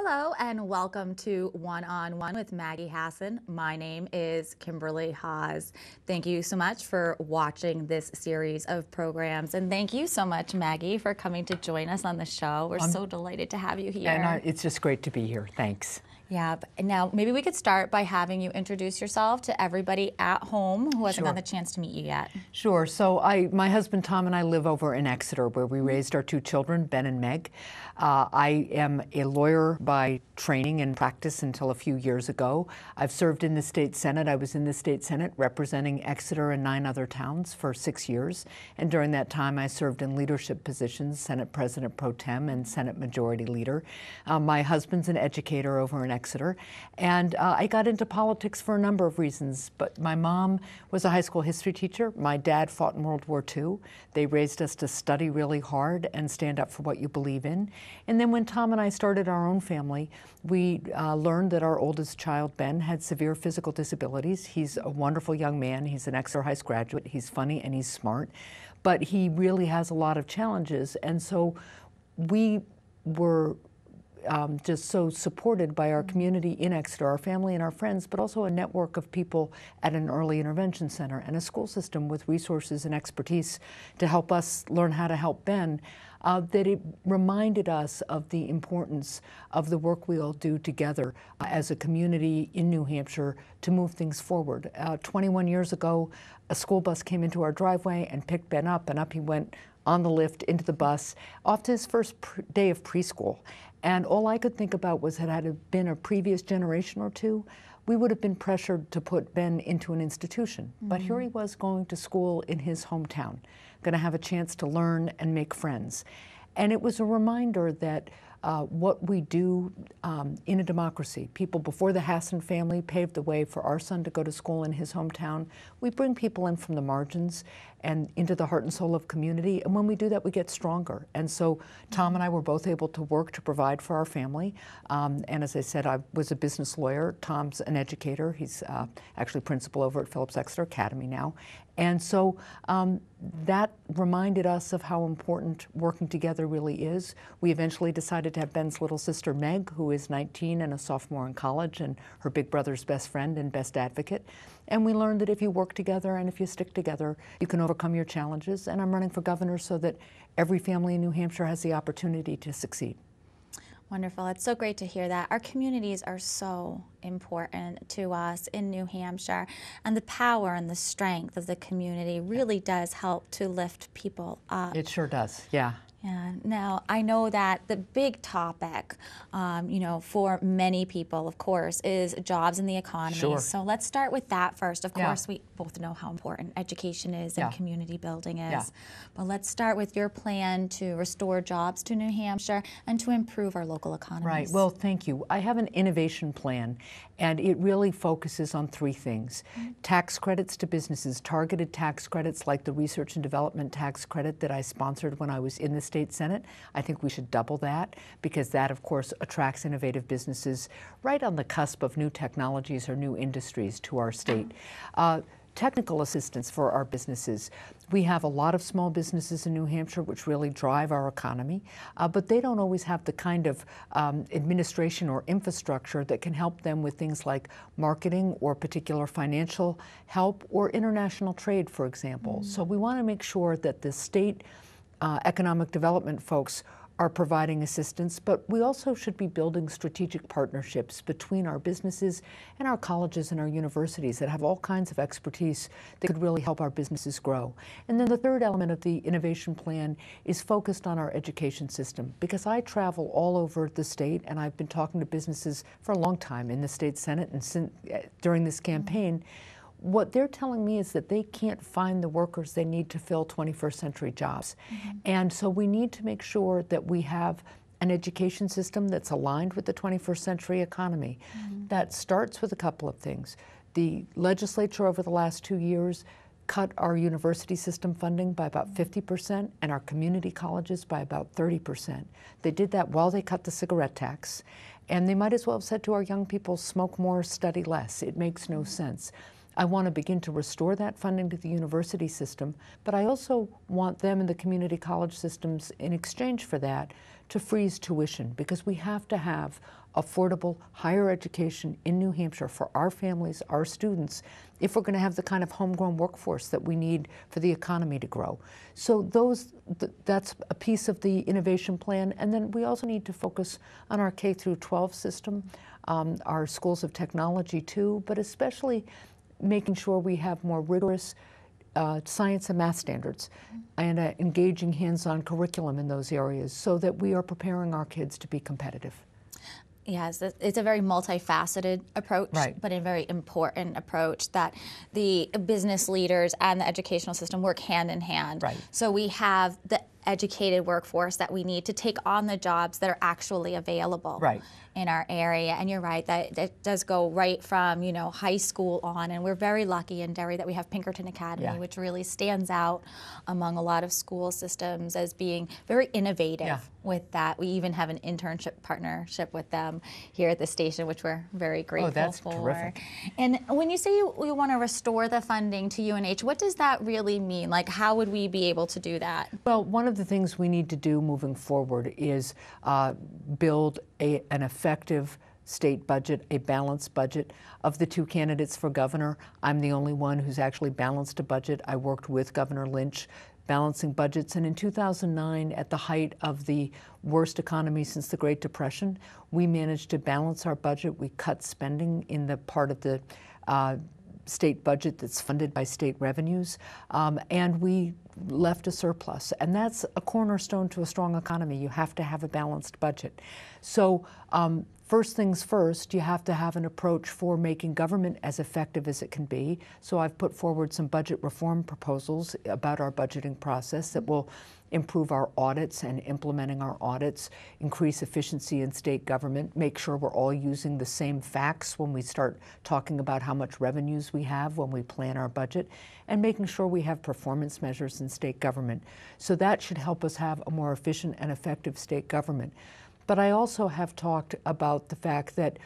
Hello and welcome to One on One with Maggie Hassan. My name is Kimberley Haas. Thank you so much for watching this series of programs, and thank you so much, Maggie, for coming to join us on the show. We're so delighted to have you here. And it's just great to be here. Thanks. Yeah, now maybe we could start by having you introduce yourself to everybody at home who hasn't gotten the chance to meet you yet. Sure. So my husband Tom and I live over in Exeter, where we raised our two children, Ben and Meg. I am a lawyer by training and practice until a few years ago. I've served in the state Senate. I was in the state Senate representing Exeter and 9 other towns for 6 years. And during that time, I served in leadership positions, Senate President Pro Tem and Senate Majority Leader. My husband's an educator over in Exeter. And I got into politics for a number of reasons. But my mom was a high school history teacher. My dad fought in World War II. They raised us to study really hard and stand up for what you believe in. And then when Tom and I started our own family, we learned that our oldest child, Ben, had severe physical disabilities. He's a wonderful young man. He's an Exeter High School graduate. He's funny and he's smart, but he really has a lot of challenges. And so we were just so supported by our community in Exeter, our family and our friends, but also a network of people at an early intervention center and a school system with resources and expertise to help us learn how to help Ben, that it reminded us of the importance of the work we all do together as a community in New Hampshire to move things forward. 21 years ago, a school bus came into our driveway and picked Ben up, and up he went on the lift into the bus, off to his first day of preschool. And all I could think about was, had it been a previous generation or two, we would have been pressured to put Ben into an institution. But here he was going to school in his hometown, going to have a chance to learn and make friends. And it was a reminder that what we do in a democracy, people before the Hassan family paved the way for our son to go to school in his hometown. We bring people in from the margins and into the heart and soul of community. And when we do that, we get stronger. And so Tom and I were both able to work to provide for our family. And as I said, I was a business lawyer. Tom's an educator. He's actually principal over at Phillips Exeter Academy now. And so that reminded us of how important working together really is. We eventually decided to have Ben's little sister, Meg, who is 19 and a sophomore in college, and her big brother's best friend and best advocate. And we learned that if you work together and if you stick together, you can overcome your challenges. And I'm running for governor so that every family in New Hampshire has the opportunity to succeed. Wonderful. It's so great to hear that. Our communities are so important to us in New Hampshire, and the power and the strength of the community really does help to lift people up. It sure does, yeah. Yeah. Now, I know that the big topic, for many people, of course, is jobs and the economy. Sure. So let's start with that first. Of course, we both know how important education is and community building is. Yeah. But let's start with your plan to restore jobs to New Hampshire and to improve our local economies. Right. Well, thank you. I have an innovation plan, and it really focuses on 3 things. Tax credits to businesses, targeted tax credits like the research and development tax credit that I sponsored when I was in the State Senate. I think we should double that, because that, of course, attracts innovative businesses right on the cusp of new technologies or new industries to our state. Technical assistance for our businesses. We have a lot of small businesses in New Hampshire which really drive our economy, but they don't always have the kind of administration or infrastructure that can help them with things like marketing or particular financial help or international trade, for example. So we want to make sure that the state economic development folks are providing assistance, but we also should be building strategic partnerships between our businesses and our colleges and our universities that have all kinds of expertise that could really help our businesses grow. And then the third element of the innovation plan is focused on our education system, because I travel all over the state and I've been talking to businesses for a long time in the state Senate and during this campaign. What they're telling me is that they can't find the workers they need to fill 21st century jobs. And so we need to make sure that we have an education system that's aligned with the 21st century economy. That starts with a couple of things. The legislature over the last 2 years cut our university system funding by about 50% and our community colleges by about 30%. They did that while they cut the cigarette tax. And they might as well have said to our young people, smoke more, study less. It makes no sense. I want to begin to restore that funding to the university system, but I also want them and the community college systems in exchange for that to freeze tuition, because we have to have affordable higher education in New Hampshire for our families, our students, if we're going to have the kind of homegrown workforce that we need for the economy to grow. So that's a piece of the innovation plan. And then we also need to focus on our K through 12 system, our schools of technology too, but especially making sure we have more rigorous science and math standards and engaging hands-on curriculum in those areas so that we are preparing our kids to be competitive. Yes, it's a very multifaceted approach, right. but a very important approach that the business leaders and the educational system work hand in hand. Right. So we have the educated workforce that we need to take on the jobs that are actually available right. in our area. And you're right, that does go right from, you know, high school on. And we're very lucky in Derry that we have Pinkerton Academy, yeah. which really stands out among a lot of school systems as being very innovative yeah. with that. We even have an internship partnership with them here at the station, which we're very grateful for. Oh, that's terrific. And when you say we want to restore the funding to UNH, what does that really mean? Like, how would we be able to do that? Well, one of the things we need to do moving forward is build an effective state budget, a balanced budget. Of the two candidates for governor, I'm the only one who's actually balanced a budget. I worked with Governor Lynch balancing budgets, and in 2009, at the height of the worst economy since the Great Depression, we managed to balance our budget. We cut spending in the part of the state budget that's funded by state revenues, and we left a surplus. And that's a cornerstone to a strong economy. You have to have a balanced budget. So first things first, you have to have an approach for making government as effective as it can be. So I've put forward some budget reform proposals about our budgeting process that will improve our audits and implementing our audits, increase efficiency in state government, make sure we're all using the same facts when we start talking about how much revenues we have when we plan our budget, and making sure we have performance measures in state government. So that should help us have a more efficient and effective state government. But I also have talked about the fact that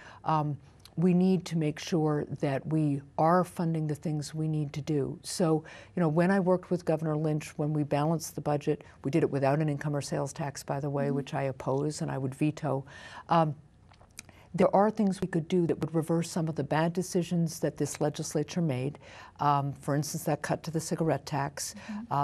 we need to make sure that we are funding the things we need to do. So, you know, when I worked with Governor Lynch, when we balanced the budget, we did it without an income or sales tax, by the way, which I oppose and I would veto. There are things we could do that would reverse some of the bad decisions that this legislature made. For instance, that cut to the cigarette tax.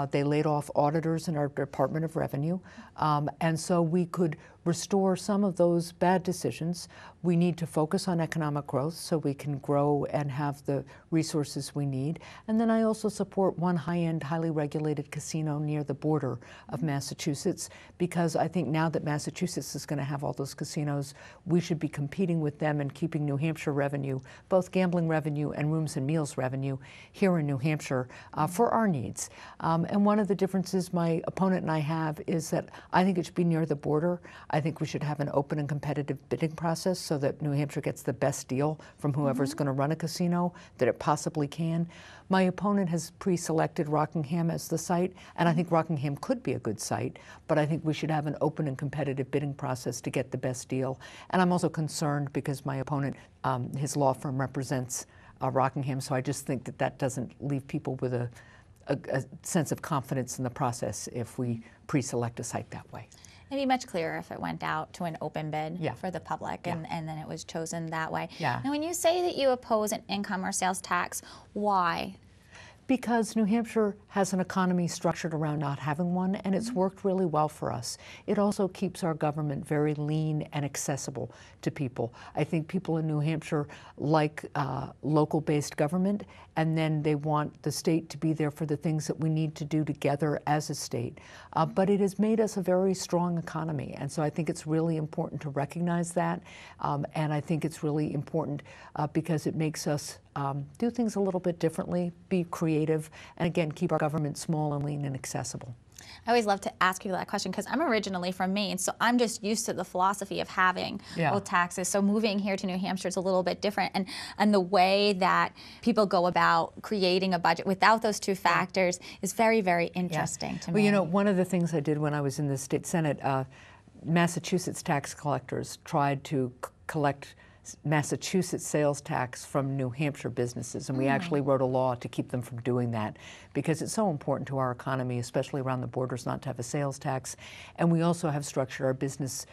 They laid off auditors in our Department of Revenue. And so we could restore some of those bad decisions. We need to focus on economic growth so we can grow and have the resources we need. And then I also support one high-end, highly regulated casino near the border of Massachusetts, because I think now that Massachusetts is going to have all those casinos, we should be competing with them and keeping New Hampshire revenue, both gambling revenue and rooms and meals revenue, here in New Hampshire for our needs. And one of the differences my opponent and I have is that I think it should be near the border. I think we should have an open and competitive bidding process so that New Hampshire gets the best deal from whoever's going to run a casino that it possibly can. My opponent has pre-selected Rockingham as the site, and I think Rockingham could be a good site, but I think we should have an open and competitive bidding process to get the best deal. And I'm also concerned because my opponent, his law firm represents Rockingham, so I just think that that doesn't leave people with a sense of confidence in the process if we pre-select a site that way. It'd be much clearer if it went out to an open bid Yeah. for the public and then it was chosen that way. Yeah. Now, when you say that you oppose an income or sales tax, why? Because New Hampshire has an economy structured around not having one, and it's worked really well for us. It also keeps our government very lean and accessible to people. I think people in New Hampshire like local-based government, and then they want the state to be there for the things that we need to do together as a state. But it has made us a very strong economy, and so I think it's really important to recognize that, and I think it's really important because it makes us do things a little bit differently, be creative, and again, keep our government small and lean and accessible. I always love to ask you that question because I'm originally from Maine, so I'm just used to the philosophy of having both taxes. So moving here to New Hampshire is a little bit different, and the way that people go about creating a budget without those two factors is very, very interesting to me. Well, you know, one of the things I did when I was in the state Senate, Massachusetts tax collectors tried to collect Massachusetts sales tax from New Hampshire businesses, and we actually wrote a law to keep them from doing that because it's so important to our economy, especially around the borders, not to have a sales tax. And we also have structured our business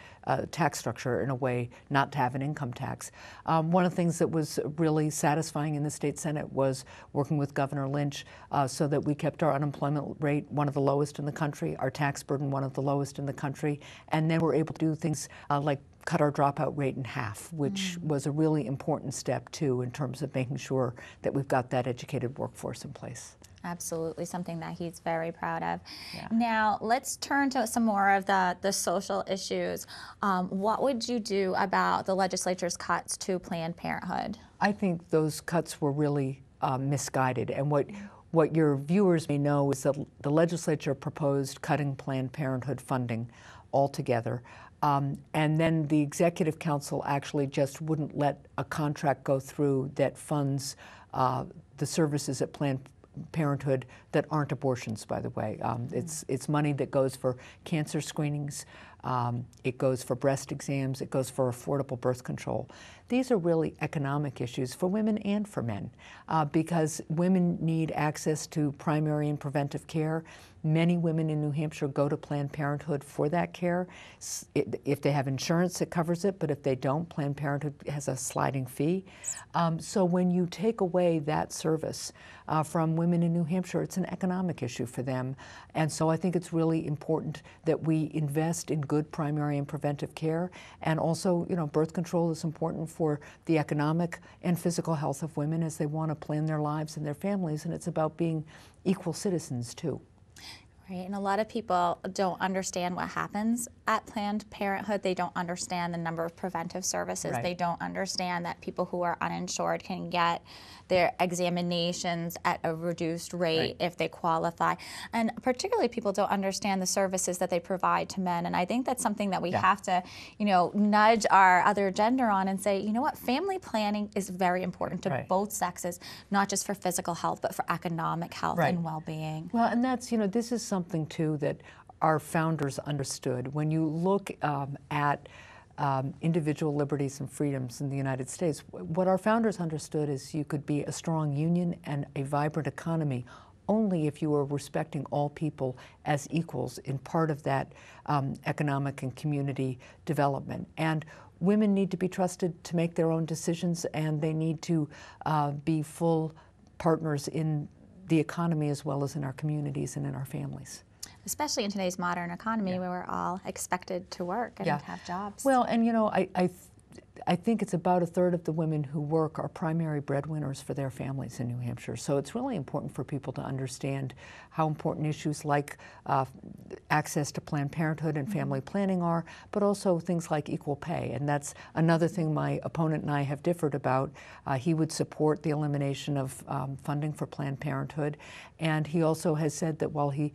tax structure in a way not to have an income tax. One of the things that was really satisfying in the state Senate was working with Governor Lynch so that we kept our unemployment rate one of the lowest in the country, our tax burden one of the lowest in the country, and then we're able to do things like cut our dropout rate in half, which was a really important step too in terms of making sure that we've got that educated workforce in place. Absolutely, something that he's very proud of. Yeah. Now, let's turn to some more of the social issues. What would you do about the legislature's cuts to Planned Parenthood? I think those cuts were really misguided. And what your viewers may know is that the legislature proposed cutting Planned Parenthood funding altogether. And then the Executive Council actually just wouldn't let a contract go through that funds the services at Planned Parenthood that aren't abortions, by the way. It's money that goes for cancer screenings, it goes for breast exams, it goes for affordable birth control. These are really economic issues for women and for men because women need access to primary and preventive care. Many women in New Hampshire go to Planned Parenthood for that care. If they have insurance, it covers it, but if they don't, Planned Parenthood has a sliding fee. So when you take away that service from women in New Hampshire, it's an economic issue for them. And so I think it's really important that we invest in good primary and preventive care. And also, you know, birth control is important for the economic and physical health of women as they want to plan their lives and their families. And it's about being equal citizens, too. Right, and a lot of people don't understand what happens at Planned Parenthood. They don't understand the number of preventive services. Right. They don't understand that people who are uninsured can get their examinations at a reduced rate Right. if they qualify. And particularly people don't understand the services that they provide to men. And I think that's something that we have to, you know, nudge our other gender on and say, you know what, family planning is very important to both sexes, not just for physical health, but for economic health and well-being. Well, and that's, you know, this is something too that our founders understood. When you look at individual liberties and freedoms in the United States, what our founders understood is you could be a strong union and a vibrant economy only if you were respecting all people as equals in part of that economic and community development. And women need to be trusted to make their own decisions, and they need to be full partners in the economy as well as in our communities and in our families. Especially in today's modern economy where we're all expected to work and have jobs. Well, and you know, I think it's about a third of the women who work are primary breadwinners for their families in New Hampshire. So it's really important for people to understand how important issues like access to Planned Parenthood and family planning are, but also things like equal pay. And that's another thing my opponent and I have differed about. He would support the elimination of funding for Planned Parenthood. And he also has said that while he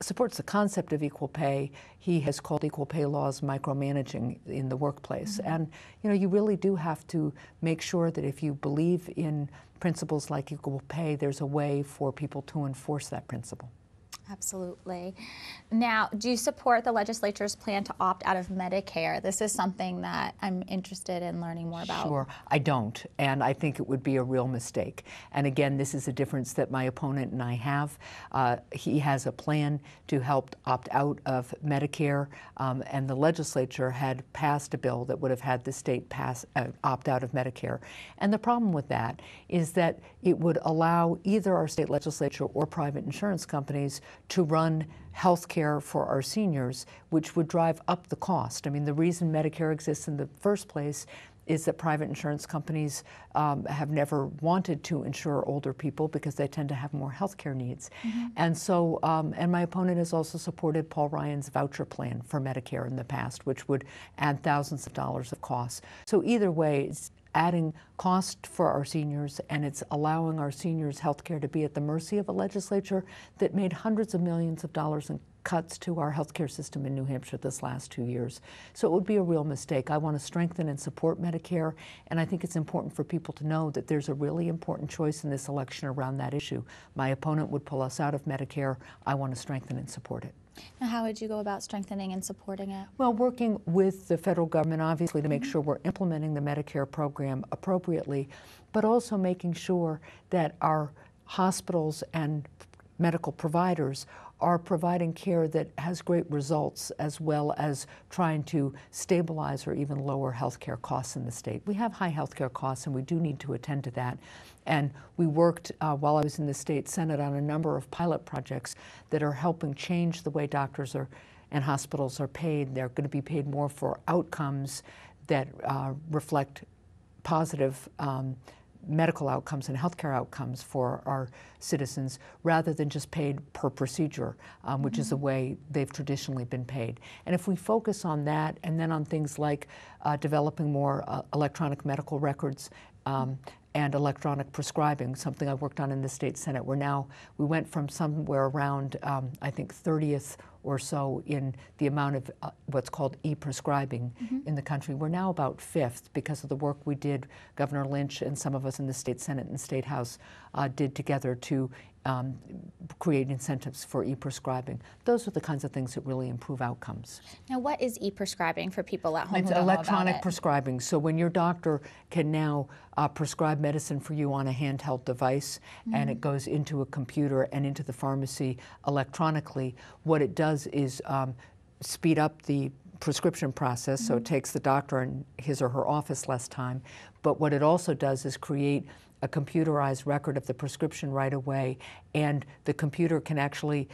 supports the concept of equal pay, he has called equal pay laws micromanaging in the workplace. And you know, you really do have to make sure that if you believe in principles like equal pay, there's a way for people to enforce that principle. Absolutely. Now, do you support the legislature's plan to opt out of Medicare? This is something that I'm interested in learning more about. Sure, I don't, and I think it would be a real mistake. And again, this is a difference that my opponent and I have. He has a plan to help opt out of Medicare, and the legislature had passed a bill that would have had the state opt out of Medicare. And the problem with that is that it would allow either our state legislature or private insurance companies to run health care for our seniors, which would drive up the cost. I mean, the reason Medicare exists in the first place is that private insurance companies have never wanted to insure older people because they tend to have more health care needs. And so, and my opponent has also supported Paul Ryan's voucher plan for Medicare in the past, which would add thousands of dollars of costs. So either way, it's adding cost for our seniors, and it's allowing our seniors' health care to be at the mercy of a legislature that made hundreds of millions of dollars in cuts to our healthcare system in New Hampshire this last 2 years. So it would be a real mistake. I want to strengthen and support Medicare, and I think it's important for people to know that there's a really important choice in this election around that issue. My opponent would pull us out of Medicare. I want to strengthen and support it. Now, how would you go about strengthening and supporting it? Well, working with the federal government, obviously, to make sure we're implementing the Medicare program appropriately, but also making sure that our hospitals and medical providers are providing care that has great results, as well as trying to stabilize or even lower healthcare costs in the state. We have high healthcare costs, and we do need to attend to that. And we worked while I was in the state Senate on a number of pilot projects that are helping change the way doctors and hospitals are paid. They're going to be paid more for outcomes that reflect positive medical outcomes and healthcare outcomes for our citizens, rather than just paid per procedure, which is the way they've traditionally been paid. And if we focus on that, and then on things like developing more electronic medical records and electronic prescribing, something I worked on in the state Senate, we went from somewhere around, I think, 30th or so in the amount of what's called e-prescribing in the country. We're now about 5th because of the work we did, Governor Lynch and some of us in the state Senate and state House did together to create incentives for e-prescribing. Those are the kinds of things that really improve outcomes. Now, what is e-prescribing for people at home It's who don't know electronic about it? prescribing. So when your doctor can now prescribe medicine for you on a handheld device, and it goes into a computer and into the pharmacy electronically, what it does is speed up the prescription process, so it takes the doctor and his or her office less time. But what it also does is create a computerized record of the prescription right away, and the computer can actually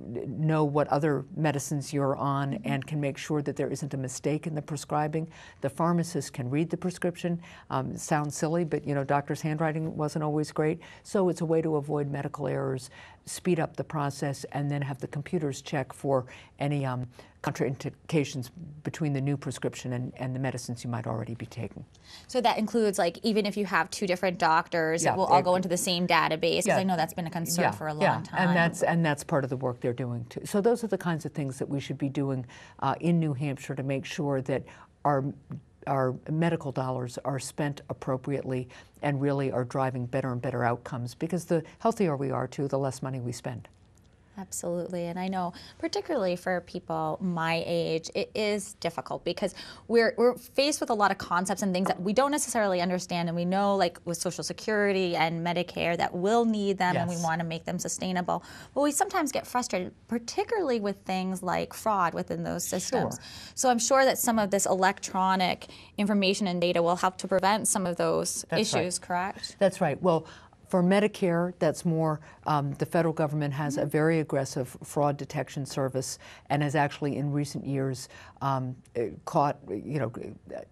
know what other medicines you're on and can make sure that there isn't a mistake in the prescribing. The pharmacist can read the prescription. It sounds silly, but doctor's handwriting wasn't always great. So it's a way to avoid medical errors, speed up the process, and then have the computers check for any contraindications between the new prescription and the medicines you might already be taking. So that includes, like, even if you have two different doctors, it will all go into the same database, because I know that's been a concern for a long time. And that's part of the work they're doing too. So those are the kinds of things that we should be doing in New Hampshire to make sure that our medical dollars are spent appropriately and really are driving better and better outcomes, because the healthier we are too, the less money we spend. Absolutely. And I know, particularly for people my age, it is difficult because we're faced with a lot of concepts and things that we don't necessarily understand. And we know, like with Social Security and Medicare, that we'll need them and we want to make them sustainable. But we sometimes get frustrated, particularly with things like fraud within those systems. Sure. So I'm sure that some of this electronic information and data will help to prevent some of those issues, correct? That's right. Well, for Medicare, that's more, the federal government has a very aggressive fraud detection service and has actually in recent years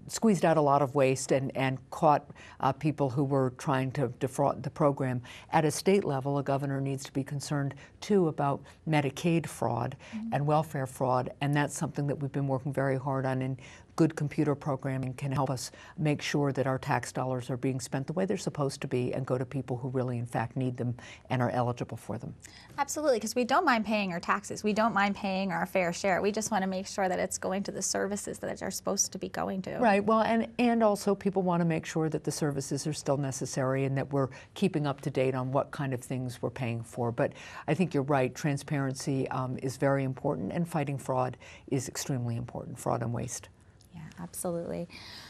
squeezed out a lot of waste and caught people who were trying to defraud the program. At a state level, a governor needs to be concerned too about Medicaid fraud and welfare fraud, and that's something that we've been working very hard on. And good computer programming can help us make sure that our tax dollars are being spent the way they're supposed to be and go to people who really, in fact, need them and are eligible for them. Absolutely, because we don't mind paying our taxes. We don't mind paying our fair share. We just want to make sure that it's going to the services that are supposed to be going to. Right. Well, and also people want to make sure that the services are still necessary and that we're keeping up to date on what kind of things we're paying for. But I think you're right. Transparency is very important, and fighting fraud is extremely important, fraud and waste. Yeah, absolutely.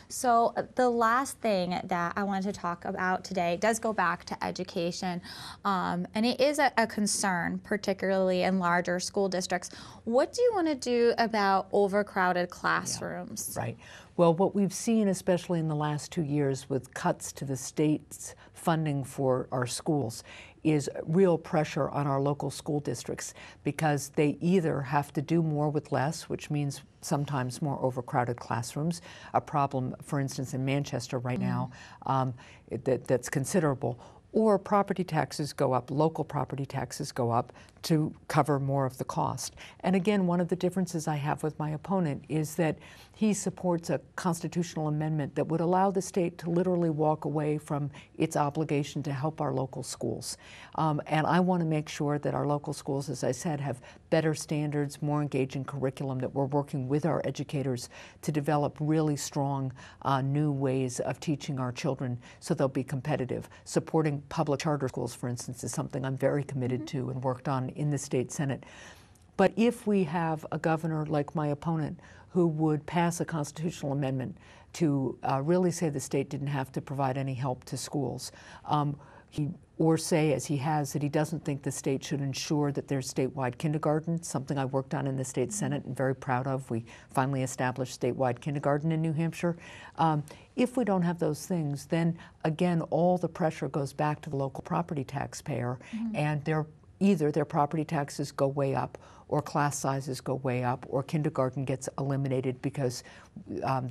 So the last thing that I wanted to talk about today does go back to education, and it is a concern, particularly in larger school districts. What do you want to do about overcrowded classrooms? Yeah, right. Well, what we've seen, especially in the last 2 years with cuts to the state's funding for our schools, is real pressure on our local school districts, because they either have to do more with less, which means sometimes more overcrowded classrooms, a problem, for instance, in Manchester right now, that's considerable, or property taxes go up, local property taxes go up to cover more of the cost. And again, one of the differences I have with my opponent is that he supports a constitutional amendment that would allow the state to literally walk away from its obligation to help our local schools. And I want to make sure that our local schools, as I said, have better standards, more engaging curriculum, that we're working with our educators to develop really strong new ways of teaching our children so they'll be competitive. Supporting public charter schools, for instance, is something I'm very committed to and worked on in the state Senate. But if we have a governor like my opponent who would pass a constitutional amendment to really say the state didn't have to provide any help to schools, or say, as he has, that he doesn't think the state should ensure that there's statewide kindergarten, something I worked on in the state Senate and very proud of. We finally established statewide kindergarten in New Hampshire. If we don't have those things, then again, all the pressure goes back to the local property taxpayer, and either their property taxes go way up, or class sizes go way up, or kindergarten gets eliminated because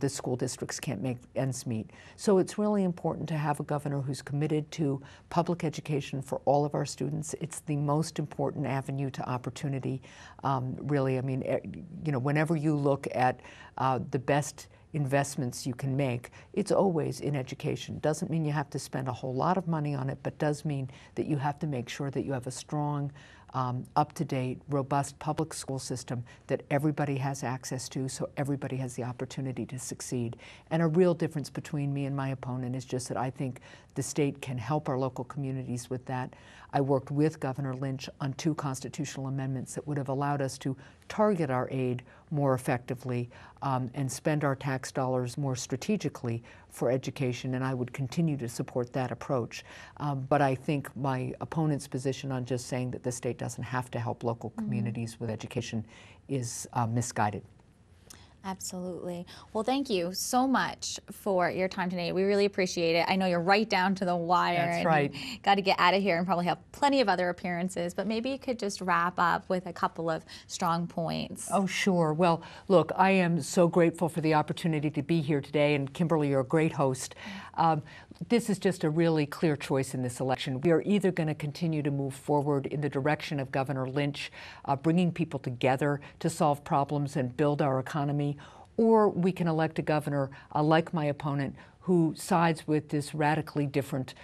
the school districts can't make ends meet. So it's really important to have a governor who's committed to public education for all of our students. It's the most important avenue to opportunity, really. I mean, you know, whenever you look at the best investments you can make, it's always in education. Doesn't mean you have to spend a whole lot of money on it, but does mean that you have to make sure that you have a strong, up-to-date, robust public school system that everybody has access to, so everybody has the opportunity to succeed. And a real difference between me and my opponent is just that I think the state can help our local communities with that. I worked with Governor Lynch on 2 constitutional amendments that would have allowed us to target our aid more effectively and spend our tax dollars more strategically for education, and I would continue to support that approach. But I think my opponent's position on just saying that the state doesn't have to help local communities with education is misguided. Absolutely. Well, thank you so much for your time today. We really appreciate it. I know you're right down to the wire. That's and right. Got to get out of here and probably have plenty of other appearances, but maybe you could just wrap up with a couple of strong points. Oh, sure. Well, look, I am so grateful for the opportunity to be here today, and Kimberly, you're a great host. This is just a really clear choice in this election. We are either going to continue to move forward in the direction of Governor Lynch, bringing people together to solve problems and build our economy, or we can elect a governor like my opponent who sides with this radically different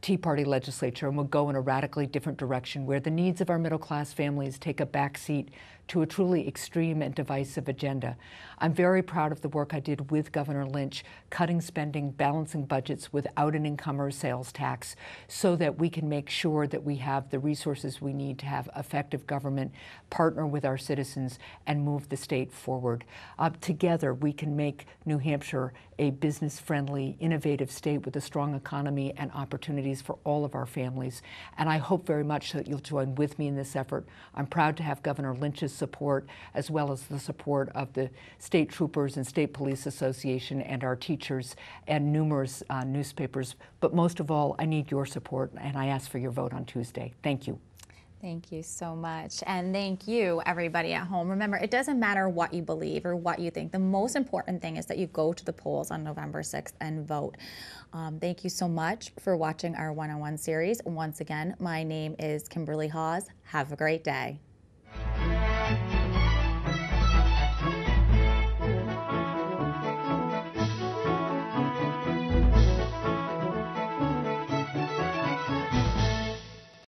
Tea Party legislature and will go in a radically different direction where the needs of our middle-class families take a backseat to a truly extreme and divisive agenda. I'm very proud of the work I did with Governor Lynch, cutting spending, balancing budgets without an income or sales tax, so that we can make sure that we have the resources we need to have effective government, partner with our citizens, and move the state forward. Together, we can make New Hampshire a business-friendly, innovative state with a strong economy and opportunities for all of our families. And I hope very much that you'll join with me in this effort. I'm proud to have Governor Lynch's support, as well as the support of the State Troopers and State Police Association and our teachers and numerous newspapers. But most of all, I need your support, and I ask for your vote on Tuesday. Thank you. Thank you so much. And thank you, everybody at home. Remember, it doesn't matter what you believe or what you think. The most important thing is that you go to the polls on November 6th and vote. Thank you so much for watching our one-on-one series. Once again, my name is Kimberley Haas. Have a great day.